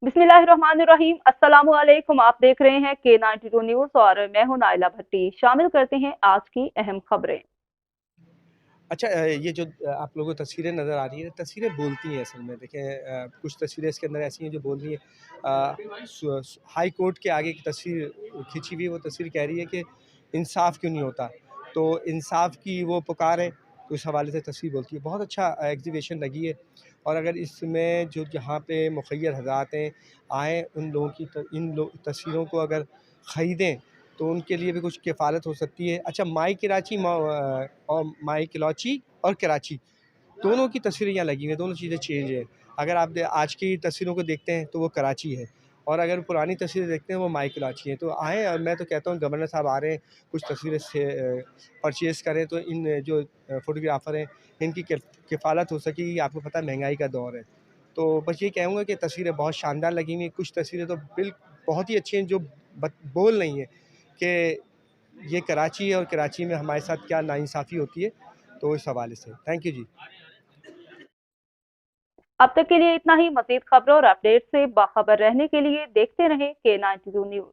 बिस्मिल्लाहिर्रहमानिर्रहीम। अस्सलामुअलैकुम। आप देख रहे हैं K92 न्यूज और मैं हूं नाइला भट्टी। शामिल करते हैं आज की अहम खबरें। अच्छा, ये जो आप लोगों को तस्वीरें नज़र आ रही हैं, तस्वीरें बोलती हैं असल में। देखें, कुछ तस्वीरें इसके अंदर ऐसी हैं जो बोल रही हैं। हाई कोर्ट के आगे की तस्वीर खिंची हुई है, वो तस्वीर कह रही है कि इंसाफ क्यों नहीं होता। तो इंसाफ की वो पुकार है, तो इस हवाले से तस्वीर बोलती है। बहुत अच्छा एग्जीबिशन लगी है, और अगर इसमें जो जहाँ पे मुखय्यर हज़रात हैं आएँ, उन लोगों की इन तस्वीरों को अगर ख़रीदें तो उनके लिए भी कुछ किफ़ालत हो सकती है। अच्छा, और माई कराची और कराची दोनों की तस्वीरें यहाँ लगी हुई हैं, दोनों चीज़ें चेंज हैं। अगर आप आज की तस्वीरों को देखते हैं तो वो कराची है, और अगर पुरानी तस्वीरें देखते हैं वो माई कराची है। तो आएँ, और मैं तो कहता हूँ गवर्नर साहब आ रहे हैं, कुछ तस्वीरें से परचेज़ करें तो इन जो फ़ोटोग्राफ़र हैं इनकी किफ़ालत हो सकेगी। आपको पता है महंगाई का दौर है। तो बस ये कहूँगा कि तस्वीरें बहुत शानदार लगी हुई हैं। कुछ तस्वीरें तो बहुत ही अच्छी हैं जो बोल रही हैं कि ये कराची है और कराची में हमारे साथ क्या नाइंसाफ़ी होती है। तो इस हवाले से थैंक यू जी। अब तक के लिए इतना ही। मजीद खबरों और अपडेट से बाखबर रहने के लिए देखते रहें K92 न्यूज।